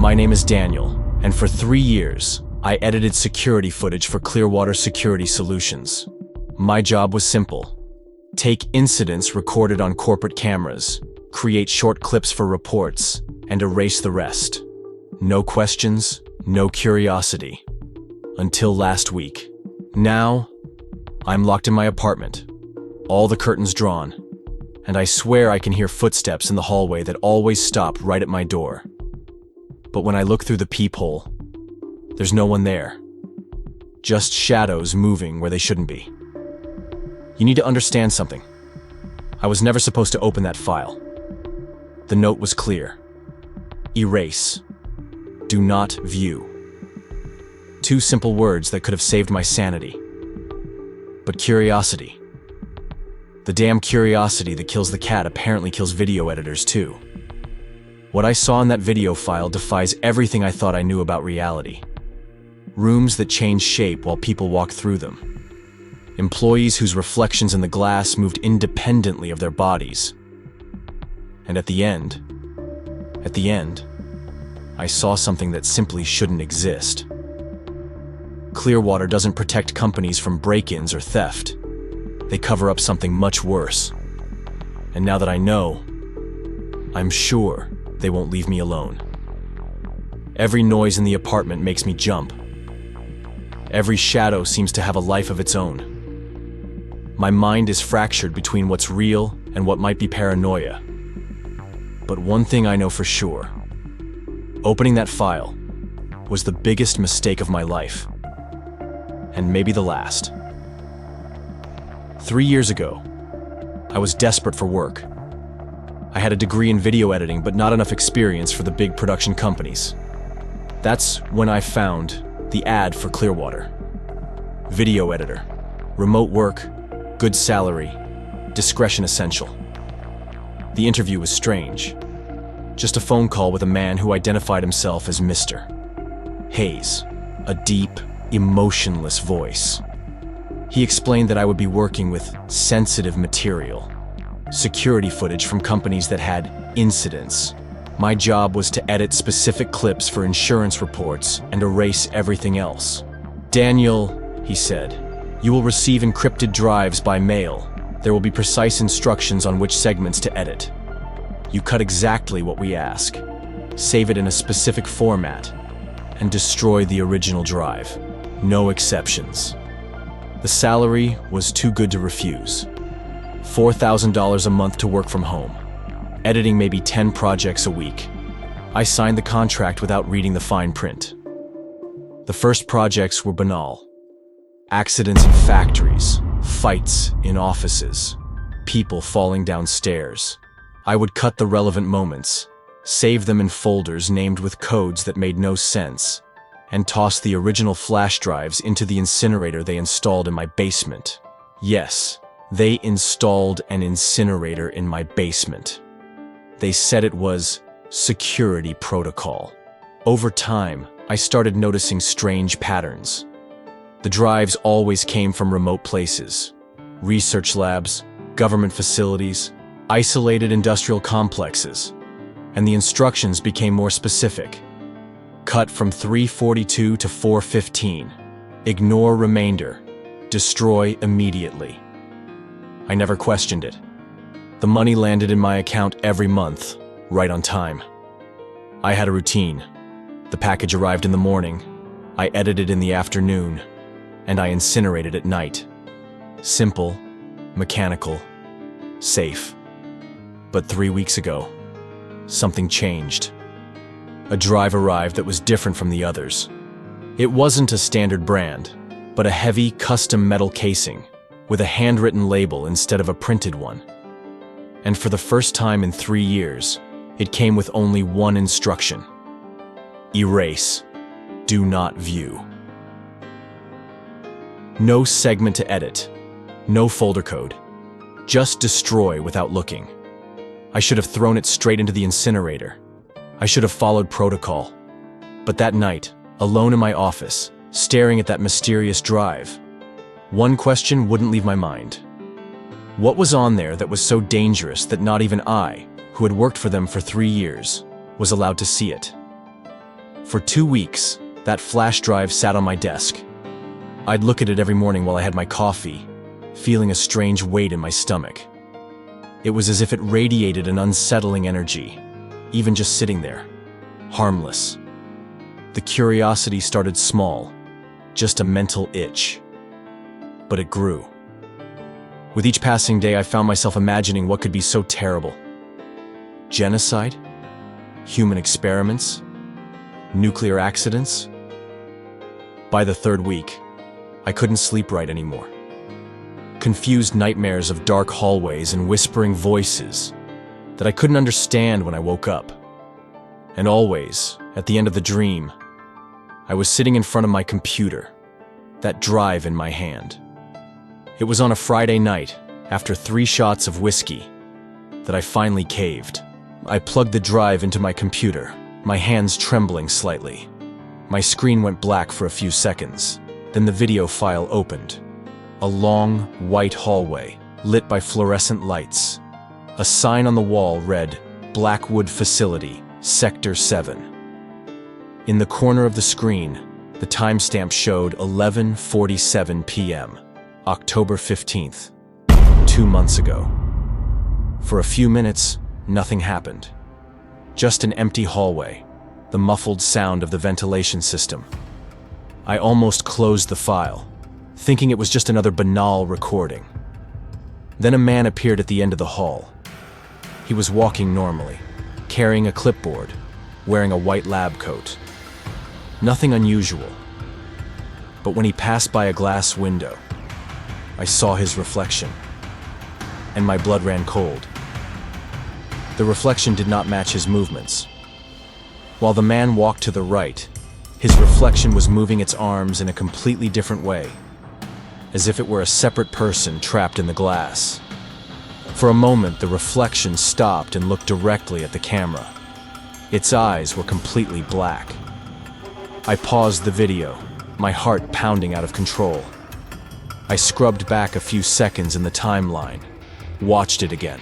My name is Daniel, and for 3 years, I edited security footage for Clearwater Security Solutions. My job was simple. Take incidents recorded on corporate cameras, create short clips for reports, and erase the rest. No questions, no curiosity. Until last week. Now, I'm locked in my apartment, all the curtains drawn, and I swear I can hear footsteps in the hallway that always stop right at my door. But when I look through the peephole, there's no one there. Just shadows moving where they shouldn't be. You need to understand something. I was never supposed to open that file. The note was clear. Erase. Do not view. 2 simple words that could have saved my sanity. But curiosity. The damn curiosity that kills the cat apparently kills video editors too. What I saw in that video file defies everything I thought I knew about reality. Rooms that change shape while people walk through them. Employees whose reflections in the glass moved independently of their bodies. And at the end, I saw something that simply shouldn't exist. Clearwater doesn't protect companies from break-ins or theft. They cover up something much worse. And now that I know, I'm sure they won't leave me alone. Every noise in the apartment makes me jump. Every shadow seems to have a life of its own. My mind is fractured between what's real and what might be paranoia. But one thing I know for sure. Opening that file was the biggest mistake of my life. And maybe the last. 3 years ago, I was desperate for work. I had a degree in video editing, but not enough experience for the big production companies. That's when I found the ad for Clearwater. Video editor, remote work, good salary, discretion essential. The interview was strange. Just a phone call with a man who identified himself as Mr. Hayes, a deep, emotionless voice. He explained that I would be working with sensitive material, security footage from companies that had incidents. My job was to edit specific clips for insurance reports and erase everything else. Daniel, he said, you will receive encrypted drives by mail. There will be precise instructions on which segments to edit. You cut exactly what we ask, save it in a specific format, and destroy the original drive. No exceptions. The salary was too good to refuse. $4,000 a month to work from home. Editing maybe 10 projects a week. I signed the contract without reading the fine print. The first projects were banal. Accidents in factories, fights in offices, people falling down stairs. I would cut the relevant moments, save them in folders named with codes that made no sense, and toss the original flash drives into the incinerator they installed in my basement. Yes, they installed an incinerator in my basement. They said it was security protocol. Over time, I started noticing strange patterns. The drives always came from remote places, research labs, government facilities, isolated industrial complexes, and the instructions became more specific. Cut from 342 to 415. Ignore remainder. Destroy immediately. I never questioned it. The money landed in my account every month, right on time. I had a routine. The package arrived in the morning, I edited in the afternoon, and I incinerated at night. Simple, mechanical, safe. But 3 weeks ago, something changed. A drive arrived that was different from the others. It wasn't a standard brand, but a heavy, custom metal casing with a handwritten label instead of a printed one. And for the first time in 3 years, it came with only one instruction. Erase. Do not view. No segment to edit. No folder code. Just destroy without looking. I should have thrown it straight into the incinerator. I should have followed protocol. But that night, alone in my office, staring at that mysterious drive, one question wouldn't leave my mind. What was on there that was so dangerous that not even I, who had worked for them for 3 years, was allowed to see it? For 2 weeks, that flash drive sat on my desk. I'd look at it every morning while I had my coffee, feeling a strange weight in my stomach. It was as if it radiated an unsettling energy, even just sitting there, harmless. The curiosity started small, just a mental itch. But it grew. With each passing day, I found myself imagining what could be so terrible. Genocide? Human experiments? Nuclear accidents? By the 3rd week, I couldn't sleep right anymore. Confused nightmares of dark hallways and whispering voices that I couldn't understand when I woke up. And always, at the end of the dream, I was sitting in front of my computer, that drive in my hand. It was on a Friday night, after 3 shots of whiskey, that I finally caved. I plugged the drive into my computer, my hands trembling slightly. My screen went black for a few seconds. Then the video file opened. A long, white hallway, lit by fluorescent lights. A sign on the wall read, Blackwood Facility, Sector 7. In the corner of the screen, the timestamp showed 11:47 p.m., October 15th, 2 months ago. For a few minutes, nothing happened. Just an empty hallway, the muffled sound of the ventilation system. I almost closed the file, thinking it was just another banal recording. Then a man appeared at the end of the hall. He was walking normally, carrying a clipboard, wearing a white lab coat. Nothing unusual. But when he passed by a glass window, I saw his reflection, and my blood ran cold. The reflection did not match his movements. While the man walked to the right, his reflection was moving its arms in a completely different way, as if it were a separate person trapped in the glass. For a moment, the reflection stopped and looked directly at the camera. Its eyes were completely black. I paused the video, my heart pounding out of control. I scrubbed back a few seconds in the timeline, watched it again.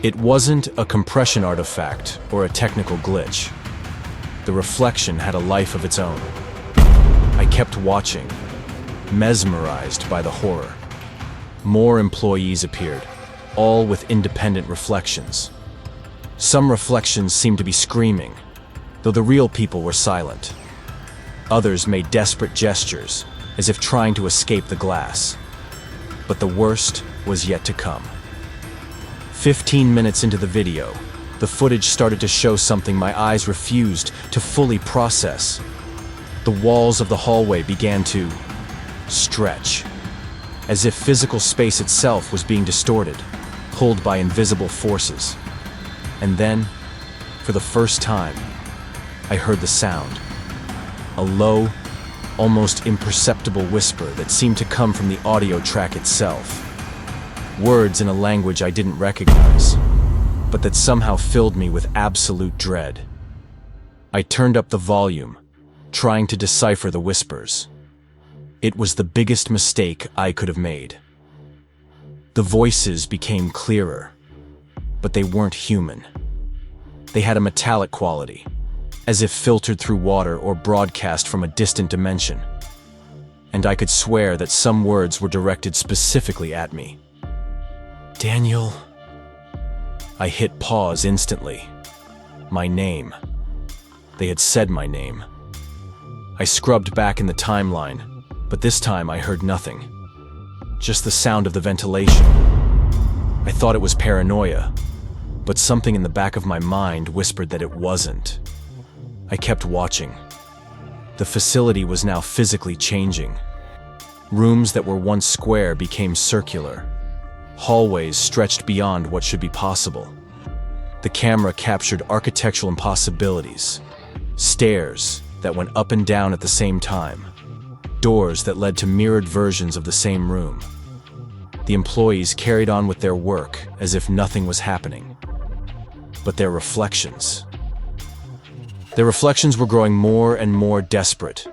It wasn't a compression artifact or a technical glitch. The reflection had a life of its own. I kept watching, mesmerized by the horror. More employees appeared, all with independent reflections. Some reflections seemed to be screaming, though the real people were silent. Others made desperate gestures, as if trying to escape the glass. But the worst was yet to come. 15 minutes into the video, the footage started to show something my eyes refused to fully process. The walls of the hallway began to stretch, as if physical space itself was being distorted, pulled by invisible forces. And then, for the first time, I heard the sound. A low, almost imperceptible whisper that seemed to come from the audio track itself. Words in a language I didn't recognize, but that somehow filled me with absolute dread. I turned up the volume, trying to decipher the whispers. It was the biggest mistake I could have made. The voices became clearer, but they weren't human. They had a metallic quality, as if filtered through water or broadcast from a distant dimension. And I could swear that some words were directed specifically at me. Daniel. I hit pause instantly. My name. They had said my name. I scrubbed back in the timeline, but this time I heard nothing. Just the sound of the ventilation. I thought it was paranoia, but something in the back of my mind whispered that it wasn't. I kept watching. The facility was now physically changing. Rooms that were once square became circular. Hallways stretched beyond what should be possible. The camera captured architectural impossibilities. Stairs that went up and down at the same time. Doors that led to mirrored versions of the same room. The employees carried on with their work as if nothing was happening. But their reflections were growing more and more desperate.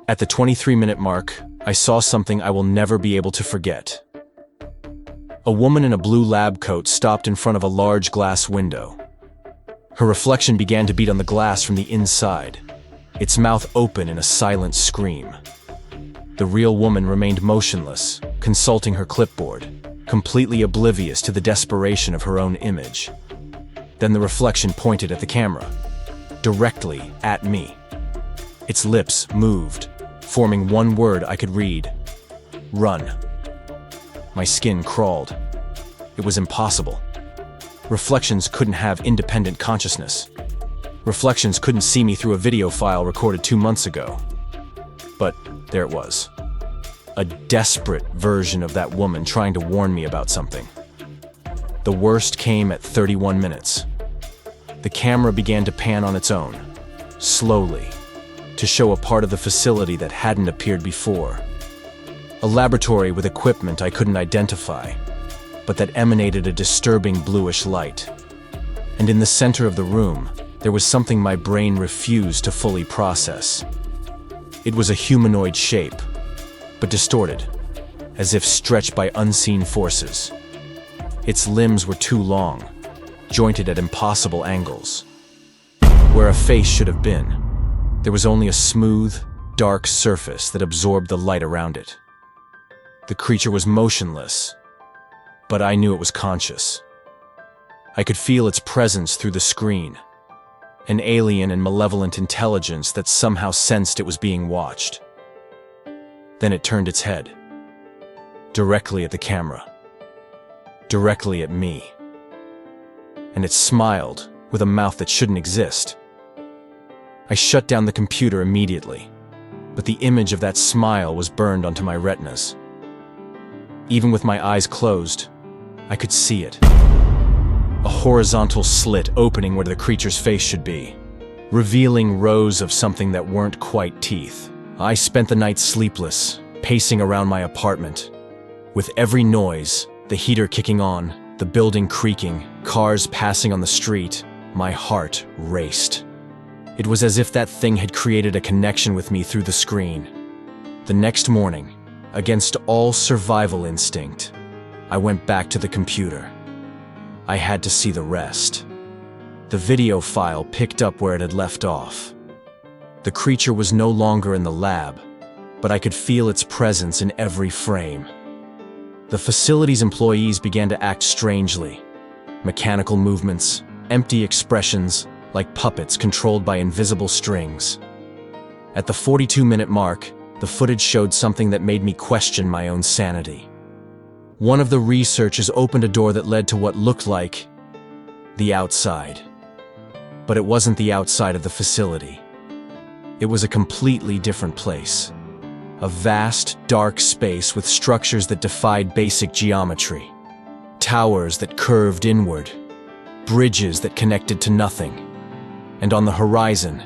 At the 23-minute mark, I saw something I will never be able to forget. A woman in a blue lab coat stopped in front of a large glass window. Her reflection began to beat on the glass from the inside, its mouth open in a silent scream. The real woman remained motionless, consulting her clipboard, completely oblivious to the desperation of her own image. Then the reflection pointed at the camera, directly at me. Its lips moved, forming one word I could read: run. My skin crawled. It was impossible. Reflections couldn't have independent consciousness. Reflections couldn't see me through a video file recorded 2 months ago. But there it was. A desperate version of that woman trying to warn me about something. The worst came at 31 minutes. The camera began to pan on its own, slowly, to show a part of the facility that hadn't appeared before. A laboratory with equipment I couldn't identify, but that emanated a disturbing bluish light. And in the center of the room, there was something my brain refused to fully process. It was a humanoid shape, but distorted, as if stretched by unseen forces. Its limbs were too long, jointed at impossible angles. Where a face should have been, there was only a smooth, dark surface that absorbed the light around it. The creature was motionless, but I knew it was conscious. I could feel its presence through the screen, an alien and malevolent intelligence that somehow sensed it was being watched. Then it turned its head, directly at the camera, directly at me. And it smiled with a mouth that shouldn't exist. I shut down the computer immediately, but the image of that smile was burned onto my retinas. Even with my eyes closed, I could see it. A horizontal slit opening where the creature's face should be, revealing rows of something that weren't quite teeth. I spent the night sleepless, pacing around my apartment. With every noise, the heater kicking on, the building creaking, cars passing on the street, my heart raced. It was as if that thing had created a connection with me through the screen. The next morning, against all survival instinct, I went back to the computer. I had to see the rest. The video file picked up where it had left off. The creature was no longer in the lab, but I could feel its presence in every frame. The facility's employees began to act strangely. Mechanical movements, empty expressions, like puppets controlled by invisible strings. At the 42-minute mark, the footage showed something that made me question my own sanity. One of the researchers opened a door that led to what looked like the outside. But it wasn't the outside of the facility. It was a completely different place. A vast, dark space with structures that defied basic geometry. Towers that curved inward. Bridges that connected to nothing. And on the horizon,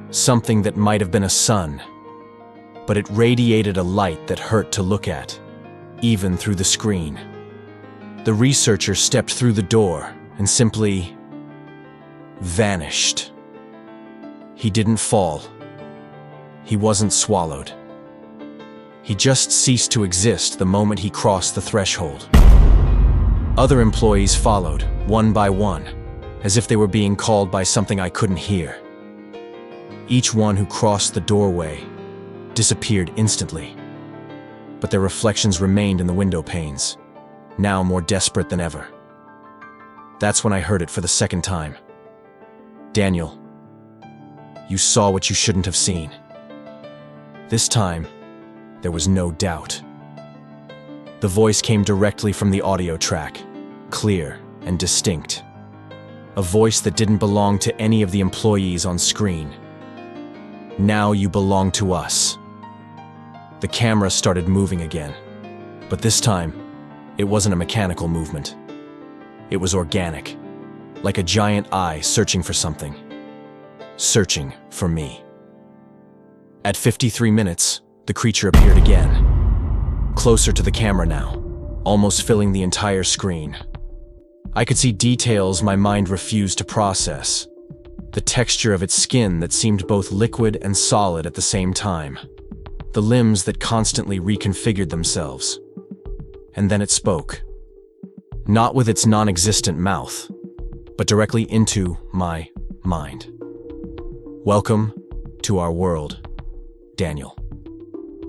something that might have been a sun. But it radiated a light that hurt to look at, even through the screen. The researcher stepped through the door and simply vanished. He didn't fall. He wasn't swallowed. He just ceased to exist the moment he crossed the threshold. Other employees followed, one by one, as if they were being called by something I couldn't hear. Each one who crossed the doorway disappeared instantly, but their reflections remained in the window panes, now more desperate than ever. That's when I heard it for the second time. Daniel, you saw what you shouldn't have seen. This time, there was no doubt. The voice came directly from the audio track, clear and distinct. A voice that didn't belong to any of the employees on screen. Now you belong to us. The camera started moving again, but this time, it wasn't a mechanical movement. It was organic, like a giant eye searching for something. Searching for me. At 53 minutes, the creature appeared again. Closer to the camera now, almost filling the entire screen. I could see details my mind refused to process. The texture of its skin that seemed both liquid and solid at the same time. The limbs that constantly reconfigured themselves. And then it spoke. Not with its non-existent mouth, but directly into my mind. Welcome to our world, Daniel.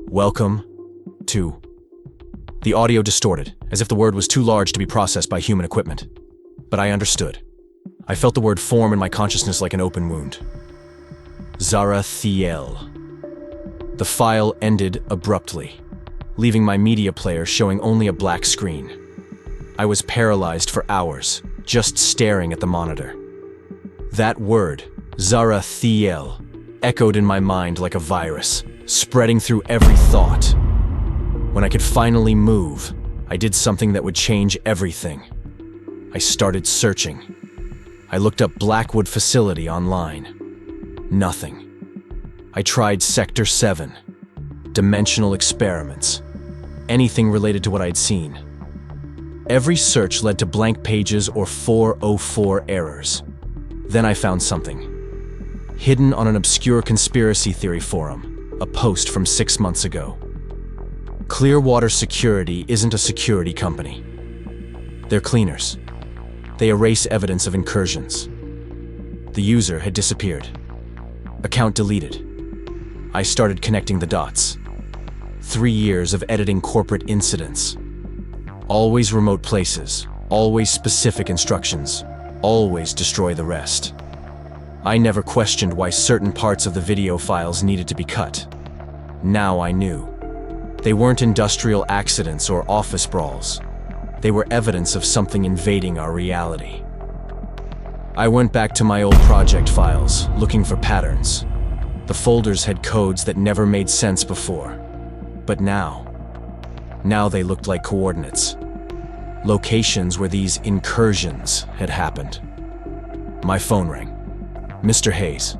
Welcome to... The audio distorted, as if the word was too large to be processed by human equipment. But I understood. I felt the word form in my consciousness like an open wound. Zarathiel. The file ended abruptly, leaving my media player showing only a black screen. I was paralyzed for hours, just staring at the monitor. That word, Zarathiel, echoed in my mind like a virus, spreading through every thought. When I could finally move, I did something that would change everything. I started searching. I looked up Blackwood Facility online. Nothing. I tried Sector 7, dimensional experiments, anything related to what I'd seen. Every search led to blank pages or 404 errors. Then I found something. Hidden on an obscure conspiracy theory forum, a post from 6 months ago. Clearwater Security isn't a security company. They're cleaners. They erase evidence of incursions. The user had disappeared. Account deleted. I started connecting the dots. 3 years of editing corporate incidents. Always remote places, always specific instructions, always destroy the rest. I never questioned why certain parts of the video files needed to be cut. Now I knew. They weren't industrial accidents or office brawls. They were evidence of something invading our reality. I went back to my old project files, looking for patterns. The folders had codes that never made sense before. But now they looked like coordinates. Locations where these incursions had happened. My phone rang. Mr. Hayes.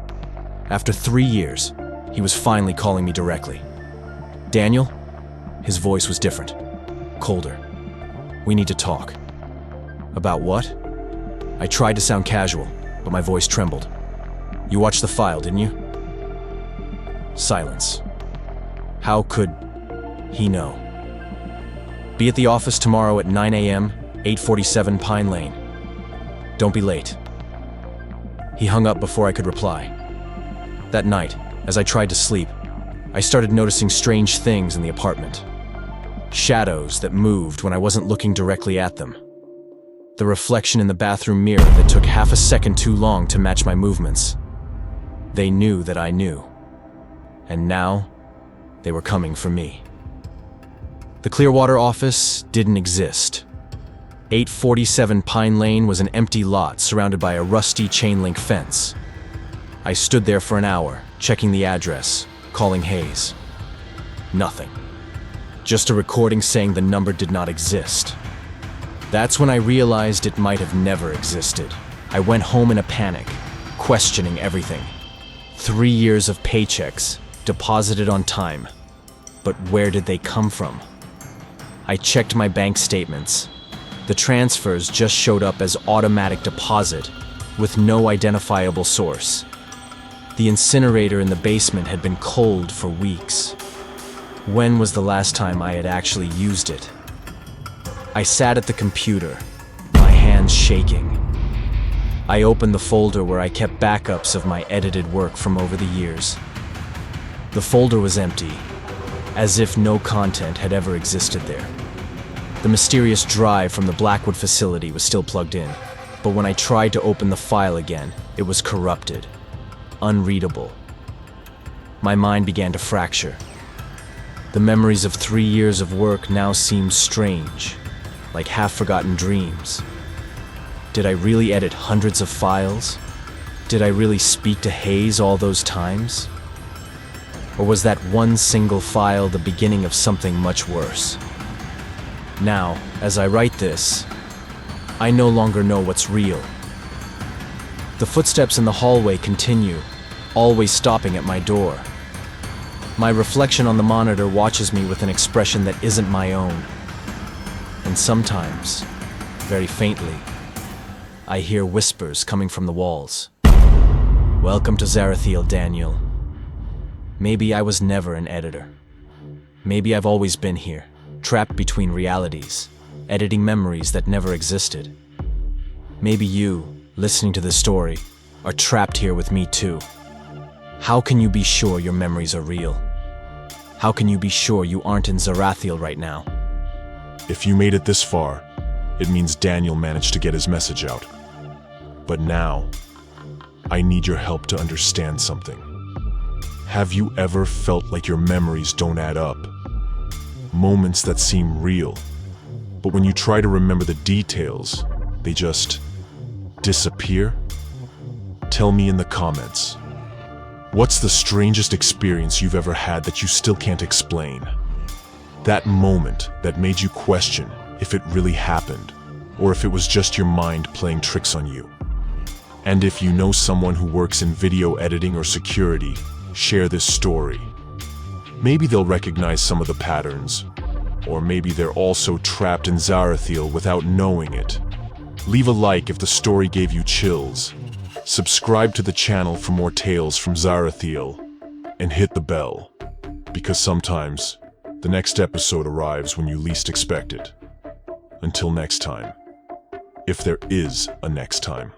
After 3 years, he was finally calling me directly. Daniel? His voice was different. Colder. We need to talk. About what? I tried to sound casual, but my voice trembled. You watched the file, didn't you? Silence. How could he know? Be at the office tomorrow at 9 a.m., 847 Pine Lane. Don't be late. He hung up before I could reply. That night, as I tried to sleep, I started noticing strange things in the apartment. Shadows that moved when I wasn't looking directly at them. The reflection in the bathroom mirror that took half a second too long to match my movements. They knew that I knew. And now, they were coming for me. The Clearwater office didn't exist. 847 Pine Lane was an empty lot surrounded by a rusty chain-link fence. I stood there for an hour, checking the address, calling Hayes. Nothing. Just a recording saying the number did not exist. That's when I realized it might have never existed. I went home in a panic, questioning everything. 3 years of paychecks, deposited on time. But where did they come from? I checked my bank statements. The transfers just showed up as automatic deposit, with no identifiable source. The incinerator in the basement had been cold for weeks. When was the last time I had actually used it? I sat at the computer, my hands shaking. I opened the folder where I kept backups of my edited work from over the years. The folder was empty, as if no content had ever existed there. The mysterious drive from the Blackwood facility was still plugged in, but when I tried to open the file again, it was corrupted, unreadable. My mind began to fracture. The memories of 3 years of work now seemed strange, like half-forgotten dreams. Did I really edit hundreds of files? Did I really speak to Hayes all those times? Or was that one single file the beginning of something much worse? Now, as I write this, I no longer know what's real. The footsteps in the hallway continue, always stopping at my door. My reflection on the monitor watches me with an expression that isn't my own. And sometimes, very faintly, I hear whispers coming from the walls. Welcome to Zarathiel, Daniel. Maybe I was never an editor. Maybe I've always been here, trapped between realities, editing memories that never existed. Maybe you, listening to this story, are trapped here with me too. How can you be sure your memories are real? How can you be sure you aren't in Zarathiel right now? If you made it this far, it means Daniel managed to get his message out. But now, I need your help to understand something. Have you ever felt like your memories don't add up? Moments that seem real, but when you try to remember the details, they just disappear? Tell me in the comments. What's the strangest experience you've ever had that you still can't explain? That moment that made you question if it really happened, or if it was just your mind playing tricks on you. And if you know someone who works in video editing or security, share this story. Maybe they'll recognize some of the patterns, or maybe they're also trapped in Zarathiel without knowing it. Leave a like if the story gave you chills. Subscribe to the channel for more tales from Zarathiel, and hit the bell, because sometimes the next episode arrives when you least expect it. Until next time, if there is a next time.